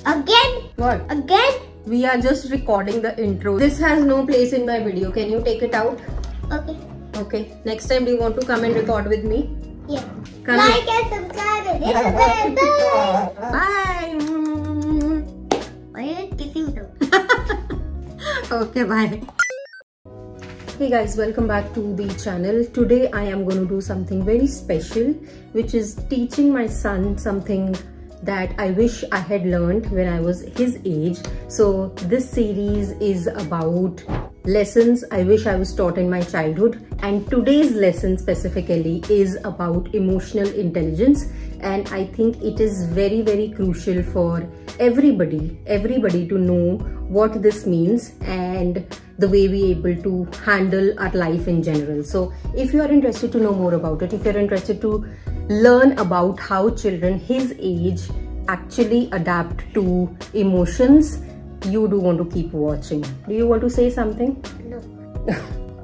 Again? What? Again? We are just recording the intro. This has no place in my video. Can you take it out? Okay. Okay. Next time, do you want to come and record with me? Yeah. Come Like and subscribe and hit the bell. Bye. Why are you kissing them? Okay, bye. Hey guys, welcome back to the channel. Today I am going to do something very special, which is teaching my son something that I wish I had learned when I was his age. So this series is about lessons I wish I was taught in my childhood, and today's lesson specifically is about emotional intelligence, and I think it is very, very crucial for everybody to know what this means and the way we able to handle our life in general. So if you are interested to know more about it, if you're interested to learn about how children his age actually adapt to emotions, you do want to keep watching. Do you want to say something? No.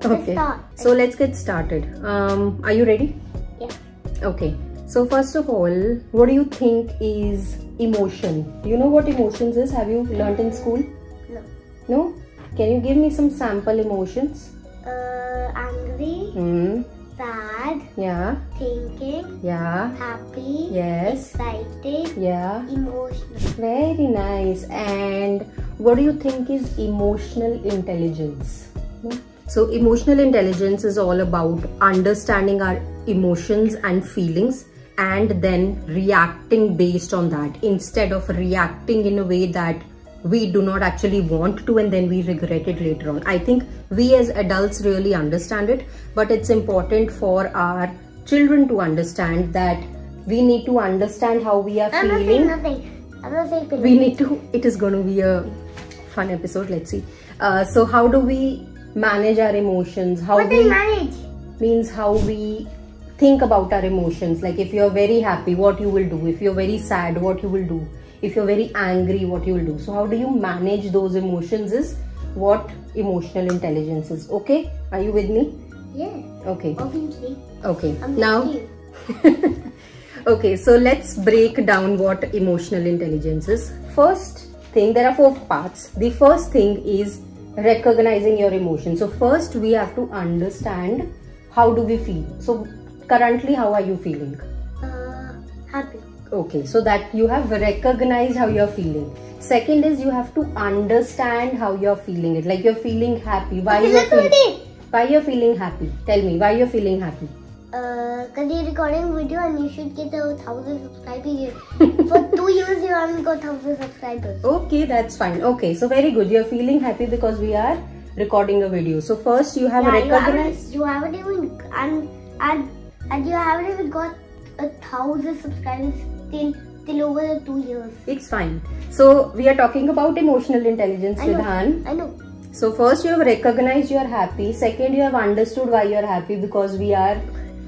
Okay, so let's get started. Are you ready? Yeah. Okay, so first of all, what do you think is emotion? Do you know what emotions is? Have you learnt in school? No. No? Can you give me some sample emotions? Angry, sad, Yeah, thinking, yeah, happy, yes, excited, yeah. emotional. Very nice. And what do you think is emotional intelligence? No? So emotional intelligence is all about understanding our emotions and feelings and then reacting based on that, instead of reacting in a way that we do not actually want to and then we regret it later on. I think we as adults really understand it, but it's important for our children to understand that we need to understand how we are feeling. I'm not saying nothing. I'm not saying We need to, it is going to be a fun episode, let's see. So how do we manage our emotions? How what we manage? Means how we think about our emotions. Like if you're very happy, what you will do. If you're very sad, what you will do. If you're very angry, what you will do. So how do you manage those emotions is what emotional intelligence is. Okay, are you with me? Yeah. Okay. Obviously. Okay, I'm now with you. okay, so let's break down what emotional intelligence is. First thing, there are 4 parts. The first thing is recognizing your emotions. So first we have to understand how do we feel. So currently, how are you feeling? Happy. Okay, so that you have recognized how you're feeling. Second is you have to understand how you're feeling it. Like you're feeling happy. Why you're feeling happy? Tell me why you're feeling happy. Because you're recording video and you should get 1,000 subscribers. For 2 years you haven't got 1,000 subscribers. Okay, that's fine. Okay, so very good. You're feeling happy because we are recording a video. So first you have recognized. You haven't even you haven't even got 1,000 subscribers till over 2 years. It's fine. So we are talking about emotional intelligence, Vidhan. I know. So first you have recognized you are happy. Second, you have understood why you are happy because we are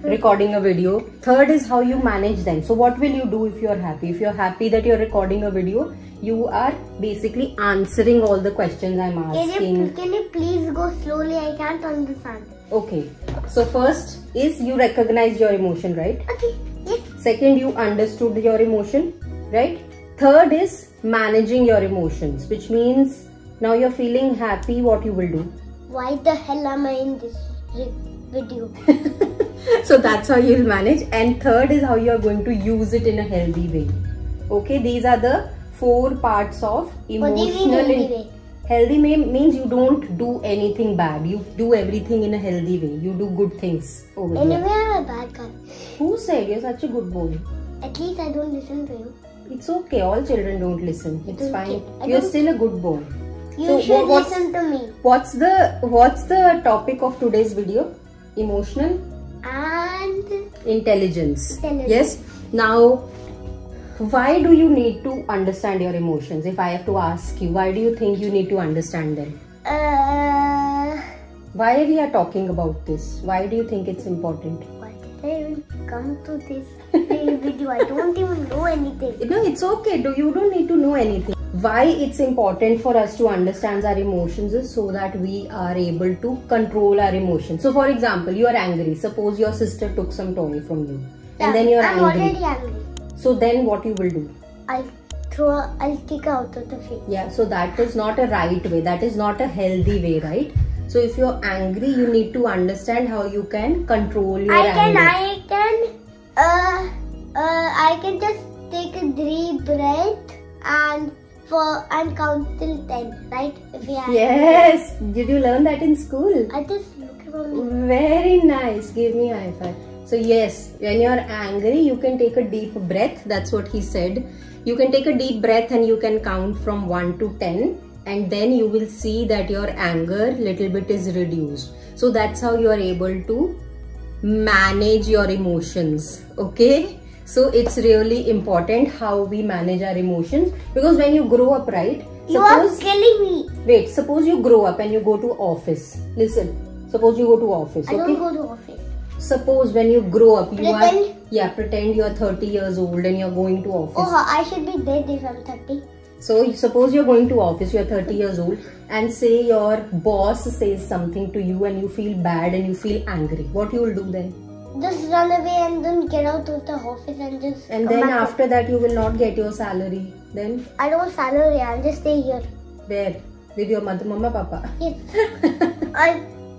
recording a video. Third is how you manage them. So what will you do if you are happy? If you are happy that you are recording a video, you are basically answering all the questions I'm asking. Can you please go slowly? I can't understand. Okay. So first is you recognize your emotion, right? Okay. Yes. Second, you understood your emotion, right? Third is managing your emotions, which means now you're feeling happy, what you will do? Why the hell am I in this video? So that's how you'll manage. And third is how you're going to use it in a healthy way. Okay, these are the 4 parts of emotional. What do you mean healthy way? Healthy means you don't do anything bad. You do everything in a healthy way. You do good things over Anyway, here. I'm a bad guy. Who said you're such a good boy? At least I don't listen to you. It's okay. All children don't listen. It's fine. I You're don't- still a good boy. You should listen to me. What's the topic of today's video? Emotional And intelligence. Yes. Now, why do you need to understand your emotions? If I have to ask you, why do you think you need to understand them? Why we are talking about this? Why do you think it's important? Why did I even come to this video? I don't even know anything. No, it's okay. You don't need to know anything. Why it's important for us to understand our emotions is so that we are able to control our emotions. So for example, you are angry. Suppose your sister took some toy from you and then you're I'm angry. already angry. So then what you will do? I'll I'll kick out of the face. Yeah, so that is not a right way. That is not a healthy way, right? So if you're angry, you need to understand how you can control your anger. I can just take a deep breath and count till 10, right? Yes. Did you learn that in school? I just look around. Very nice. Give me a high five. So yes, when you're angry, you can take a deep breath. That's what he said. You can take a deep breath and you can count from 1 to 10. And then you will see that your anger little bit is reduced. So that's how you are able to manage your emotions. Okay? So it's really important how we manage our emotions, because when you grow up, right? You are killing me. Wait, suppose you grow up and you go to office. Listen, suppose you go to office. I don't go to office. Suppose when you grow up, Pretend you are 30 years old and you're going to office. Oh, I should be dead if I'm 30. So suppose you're going to office, you're 30 years old, and say your boss says something to you and you feel bad and you feel angry. What you will do then? Just run away and then get out of the office and just. And then after that you will not get your salary. Then? I don't want salary. I'll just stay here. Where? With your mama, papa? Yes.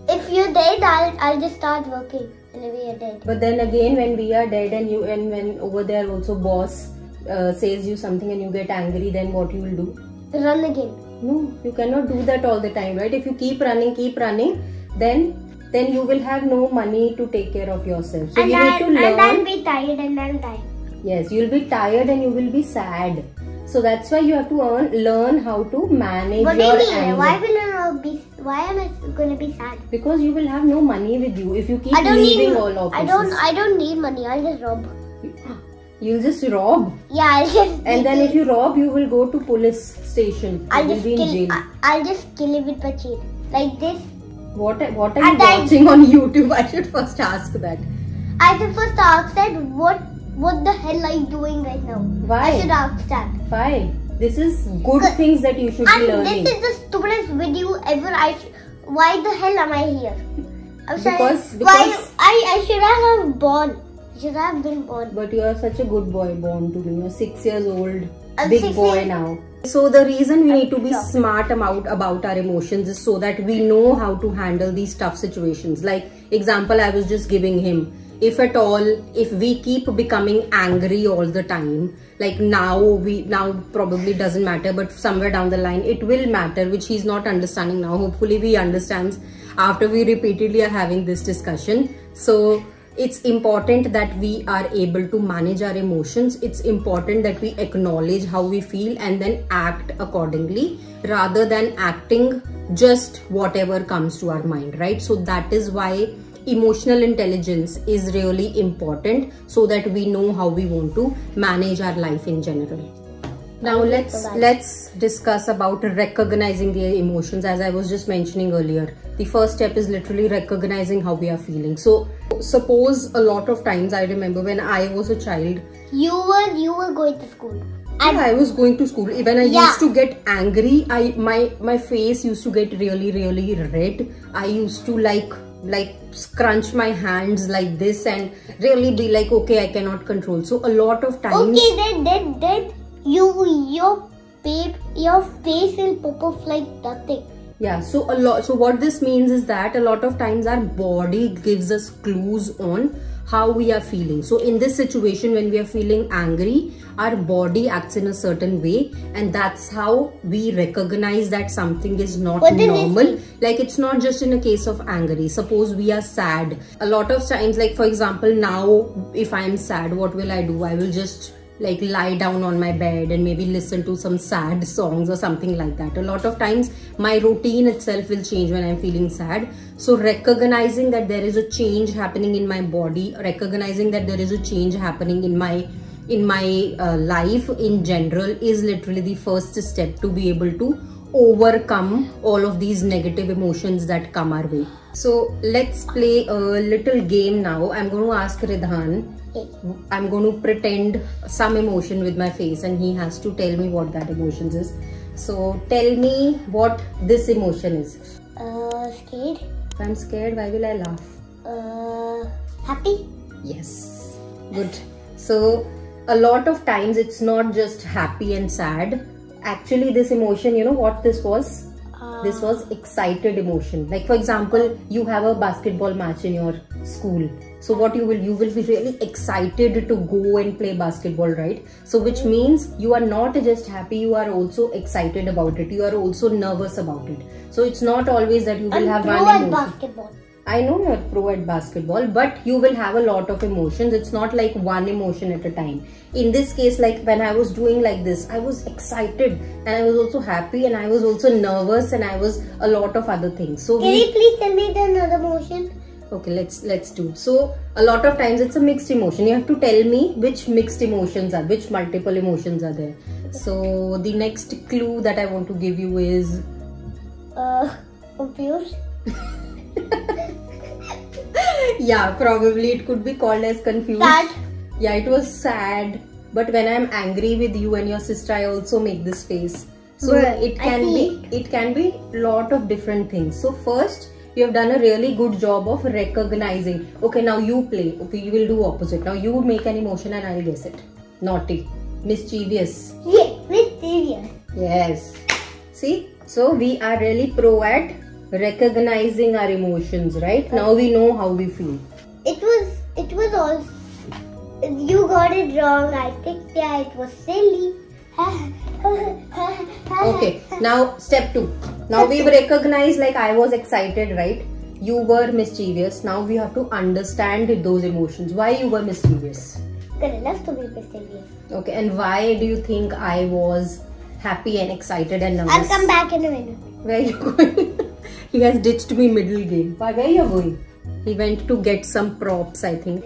If you're dead, I'll just start working. Whenever you're dead. But then again, when we are dead and when over there also boss says you something and you get angry, then what you will do? Run again. No, you cannot do that all the time, right? If you keep running, then you will have no money to take care of yourself. So you need to learn. And I'll be tired and I'll die. Yes, you'll be tired and you will be sad. So that's why you have to learn how to manage your anger. Why am I going to be sad? Because you will have no money with you if you keep leaving all offices. I don't need money. I'll just rob. You'll just rob? Yeah, I'll just. And then if you rob, you will go to police station. I'll just kill it with my chain. Like this. What are you watching on YouTube? I should first ask that. I should first ask that what the hell are you doing right now? Why? I should ask that. Why? This is good things that you should be learning. This is the stupidest video ever. Why the hell am I here? Because I should have born. Should have been born. But you are such a good boy born to me. You are 6 years old. Big boy now. So the reason we need to be smart about our emotions is so that we know how to handle these tough situations. Like example I was just giving him. If at all, if we keep becoming angry all the time, like now probably doesn't matter, but somewhere down the line it will matter, which he's not understanding now. Hopefully he understands after we repeatedly are having this discussion. So it's important that we are able to manage our emotions. It's important that we acknowledge how we feel and then act accordingly, rather than acting just whatever comes to our mind, right? So that is why emotional intelligence is really important, so that we know how we want to manage our life in general. Now let's discuss about recognizing the emotions. As I was just mentioning earlier, the first step is literally recognizing how we are feeling. So suppose a lot of times, I remember when I was a child, you were going to school. And I was going to school. When I used to get angry, my face used to get really red. I used to like scrunch my hands like this and really be like, okay, I cannot control. So a lot of times. Okay, then your face will pop off like nothing. Yeah, so what this means is that a lot of times our body gives us clues on how we are feeling. So in this situation, when we are feeling angry, our body acts in a certain way, and that's how we recognize that something is not normal. Like it's not just in a case of angry. Suppose we are sad. A lot of times, like for example, now if I am sad, what will I do? I will just like lie down on my bed and maybe listen to some sad songs or something like that. A lot of times my routine itself will change when I'm feeling sad. So recognizing that there is a change happening in my body, recognizing that there is a change happening in my life in general is literally the first step to be able to overcome all of these negative emotions that come our way. So let's play a little game now. I'm going to ask Ridhan. I'm going to pretend some emotion with my face and he has to tell me what that emotion is. So tell me what this emotion is. Scared. If I'm scared, why will I laugh? Happy. Yes. Good. So a lot of times it's not just happy and sad. Actually, this emotion, you know what this was? This was excited emotion. Like for example, you have a basketball match in your school. So what you will be really excited to go and play basketball, right? So which means you are not just happy, you are also excited about it. You are also nervous about it. So it's not always that you will have one emotion. Basketball. I know you're pro at basketball, but you will have a lot of emotions. It's not like one emotion at a time. In this case, like when I was doing like this, I was excited and I was also happy and I was also nervous and I was a lot of other things. So can you please tell me the another emotion? Okay, let's do. So a lot of times it's a mixed emotion. You have to tell me which mixed emotions are, which multiple emotions are there. So the next clue that I want to give you is confused. Yeah, probably it could be called as confused. Sad. Yeah, it was sad. But when I'm angry with you and your sister, I also make this face. So it can be lot of different things. So first, you have done a really good job of recognizing. Okay, now you play. Okay, you will do opposite. Now you make an emotion and I'll guess it. Naughty, mischievous. Yeah, mischievous. Yes. See, so we are really pro at recognizing our emotions, right? Now we know how we feel. It was all. You got it wrong. I think it was silly. Okay, now step 2. Now we've recognized, like I was excited, right? You were mischievous. Now we have to understand those emotions. Why you were mischievous? Because I love to be mischievous. Okay, and why do you think I was happy and excited and nervous? I'll come back in a minute. Where are you going? He has ditched me middle game. Where are you going? He went to get some props, I think.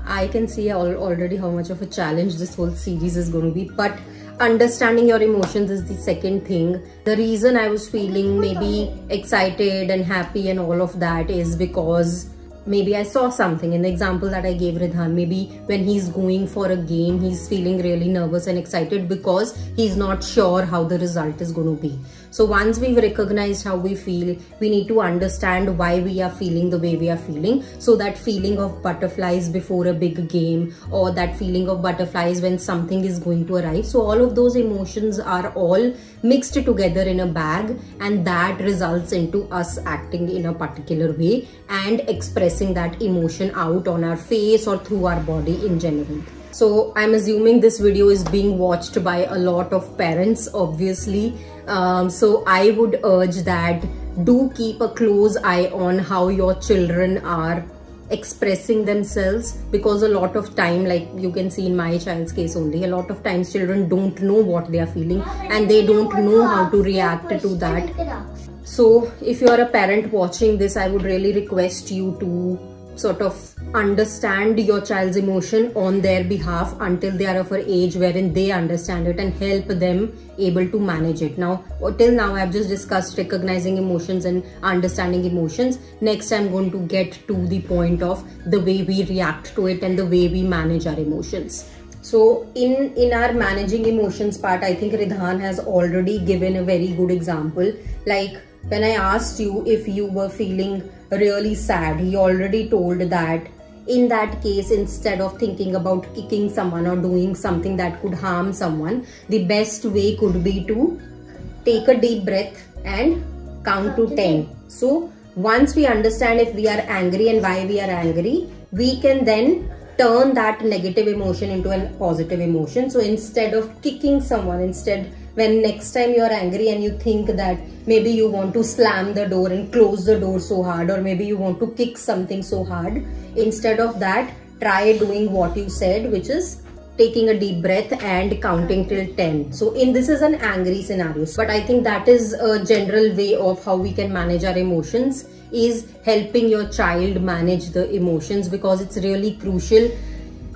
I can see already how much of a challenge this whole series is going to be. But understanding your emotions is the second thing. The reason I was feeling maybe excited and happy and all of that is because maybe I saw something in the example that I gave Ridhan. Maybe when he's going for a game, he's feeling really nervous and excited because he's not sure how the result is going to be. So once we've recognized how we feel, we need to understand why we are feeling the way we are feeling. So that feeling of butterflies before a big game, or that feeling of butterflies when something is going to arrive. So all of those emotions are all mixed together in a bag, and that results into us acting in a particular way and expressing that emotion out on our face or through our body in general. So I'm assuming this video is being watched by a lot of parents, obviously. So I would urge that do keep a close eye on how your children are expressing themselves, because a lot of time, like you can see in my child's case only, a lot of times children don't know what they are feeling and they don't know how to react to that. So if you are a parent watching this, I would really request you to sort of understand your child's emotion on their behalf until they are of an age wherein they understand it, and help them able to manage it. Now, till now I've just discussed recognizing emotions and understanding emotions. Next, I'm going to get to the point of the way we react to it and the way we manage our emotions. So in our managing emotions part, I think Ridhan has already given a very good example. Like when I asked you if you were feeling really sad, he already told that in that case, instead of thinking about kicking someone or doing something that could harm someone, the best way could be to take a deep breath and count to 10. So once we understand if we are angry and why we are angry, we can then turn that negative emotion into a positive emotion. So instead of kicking someone, when next time you are angry and you think that maybe you want to slam the door and close the door so hard, or maybe you want to kick something so hard, instead of that, try doing what you said, which is taking a deep breath and counting till 10. So this is an angry scenario, but I think that is a general way of how we can manage our emotions, is helping your child manage the emotions, because it's really crucial.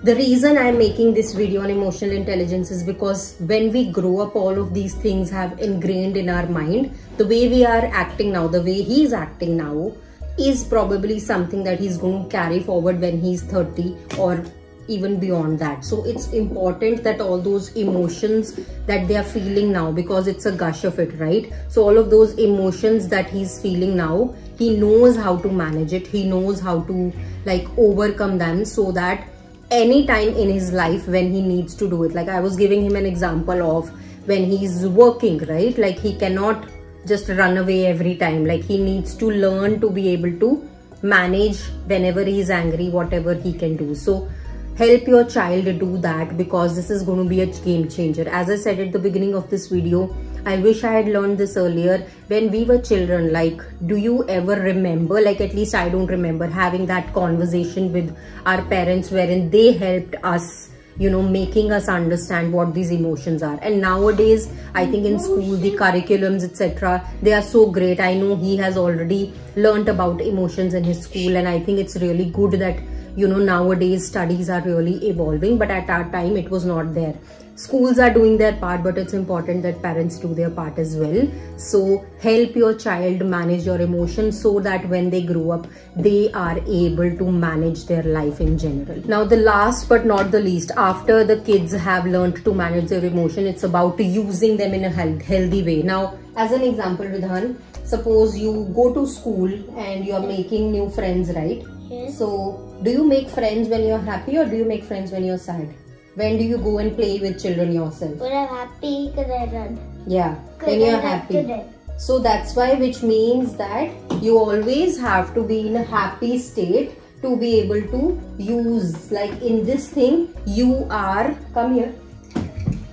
The reason I'm making this video on emotional intelligence is because when we grow up, all of these things have ingrained in our mind. The way we are acting now, the way he's acting now, is probably something that he's going to carry forward when he's 30 or even beyond that. So it's important that all those emotions that they are feeling now, because it's a gush of it, right? So all of those emotions that he's feeling now, he knows how to manage it. He knows how to like overcome them, so that any time in his life when he needs to do it. Like I was giving him an example of when he's working, right? Like he cannot just run away every time. Like he needs to learn to be able to manage whenever he's angry, whatever he can do. So help your child do that, because this is going to be a game changer. As I said at the beginning of this video, I wish I had learned this earlier. When we were children, like, do you ever remember, like at least I don't remember having that conversation with our parents wherein they helped us, you know, making us understand what these emotions are. And nowadays, I think in school, the curriculums, etc., they are so great. I know he has already learnt about emotions in his school, and I think it's really good that, you know, nowadays studies are really evolving, but at our time it was not there. Schools are doing their part, but it's important that parents do their part as well. So help your child manage your emotions so that when they grow up, they are able to manage their life in general. Now, the last but not the least, after the kids have learned to manage their emotion, it's about using them in a healthy way. Now, as an example, Vidhan, suppose you go to school and you're making new friends, right? Yes. So do you make friends when you're happy, or do you make friends when you're sad? When do you go and play with children yourself? When I'm happy, because I run. Yeah, when you're happy. So that's why, which means that you always have to be in a happy state to be able to use, like in this thing, you are, come here.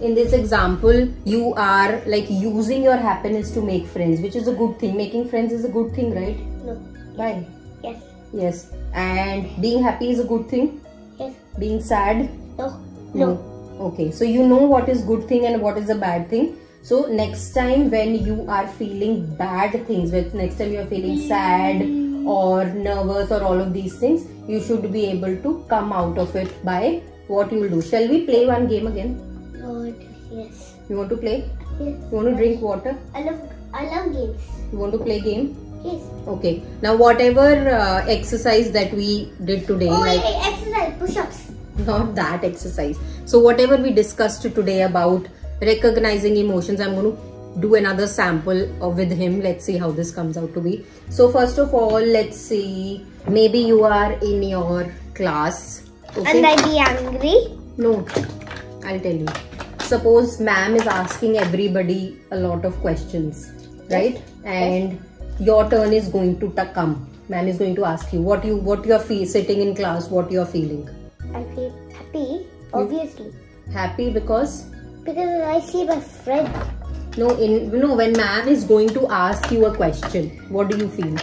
In this example, you are like using your happiness to make friends, which is a good thing. Making friends is a good thing, right? No. Why? Yes. Yes. And being happy is a good thing? Yes. Being sad? No. No. Okay, so you know what is good thing and what is a bad thing. So next time when you are feeling bad things, next time you are feeling sad or nervous or all of these things, you should be able to come out of it by what you will do. Shall we play one game again? Lord, yes. You want to play? Yes. You want to drink water? I love games. You want to play game? Yes. Okay. Now whatever exercise that we did today, exercise, push-ups. Not that exercise. So whatever we discussed today about recognizing emotions, I'm going to do another sample with him. Let's see how this comes out to be. So first of all, let's see. Maybe you are in your class. Okay? And I be angry? No, I'll tell you. Suppose ma'am is asking everybody a lot of questions, right? And your turn is going to come. Ma'am is going to ask you what you are sitting in class, what you are feeling. I feel happy, obviously. Happy because I see my friend. No, when ma'am is going to ask you a question, what do you feel?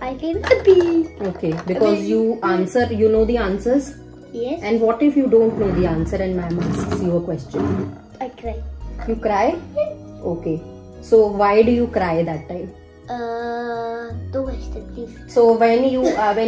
I feel happy. Okay, because you answer, you know the answers? Yes. And what if you don't know the answer and ma'am asks you a question? I cry. You cry? Okay. So why do you cry that time? No question, please. So when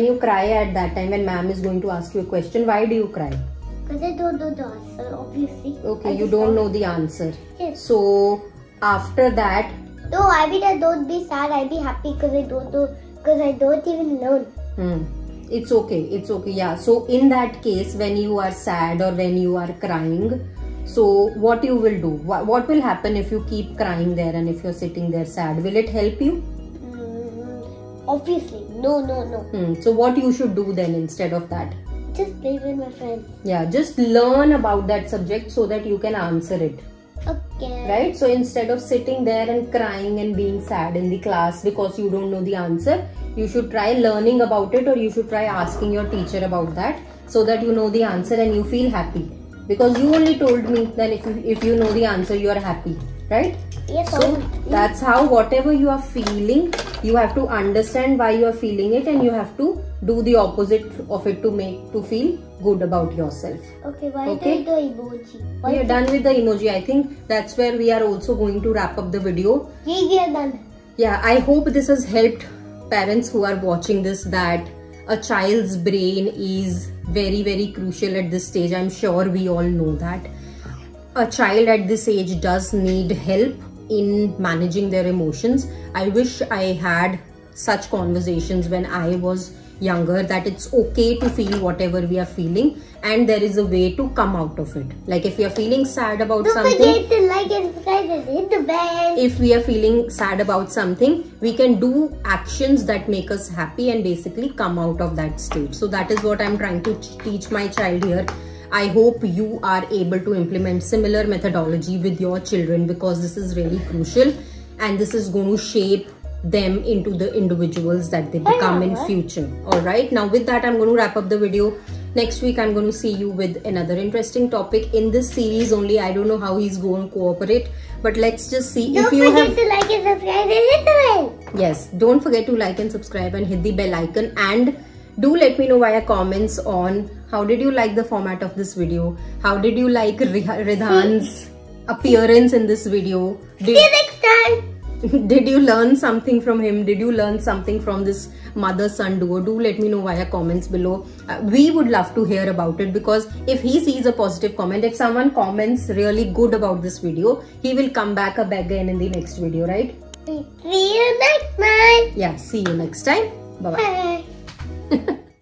you cry at that time, when ma'am is going to ask you a question, why do you cry? Because I don't know the answer, obviously. Okay, you don't know the answer. Yes. So after that. No, I mean I don't be sad. I be happy because I don't know. Because I don't even learn. It's okay. It's okay. Yeah. So in that case, when you are sad or when you are crying, so what you will do? What will happen if you keep crying there and if you're sitting there sad? Will it help you? Obviously. No. So what you should do then instead of that? Just play with my friends. Yeah, just learn about that subject so that you can answer it. Okay. Right? So instead of sitting there and crying and being sad in the class because you don't know the answer, you should try learning about it, or you should try asking your teacher about that so that you know the answer and you feel happy. Because you only told me that if you know the answer, you are happy. Right? Yes. So that's how whatever you are feeling, you have to understand why you are feeling it, and you have to do the opposite of it to feel good about yourself. Okay, why do the emoji? We are done with the emoji. I think that's where we are also going to wrap up the video. Yeah, we are done. Yeah, I hope this has helped parents who are watching this, that a child's brain is very, very crucial at this stage. I'm sure we all know that. A child at this age does need help in managing their emotions. I wish I had such conversations when I was younger, that it's okay to feel whatever we are feeling, and there is a way to come out of it. Like if we are feeling sad about something, don't forget to like and subscribe and hit the bell. If we are feeling sad about something, we can do actions that make us happy and basically come out of that state. So that is what I'm trying to teach my child here. I hope you are able to implement similar methodology with your children, because this is really crucial and this is going to shape them into the individuals that they become in future. Alright, now with that I'm going to wrap up the video. Next week I'm going to see you with another interesting topic in this series only. I don't know how he's going to cooperate, but let's just see. Don't forget to like and subscribe and hit the bell. Yes, don't forget to like and subscribe and hit the bell icon, and do let me know via comments on how did you like the format of this video, how did you like Ridhan's appearance in this video. See you next time. Did you learn something from him? Did you learn something from this mother-son duo? Do let me know via comments below. We would love to hear about it, because if he sees a positive comment, if someone comments really good about this video, he will come back again in the next video, right? See you next time. Yeah, see you next time. Bye-bye. Bye.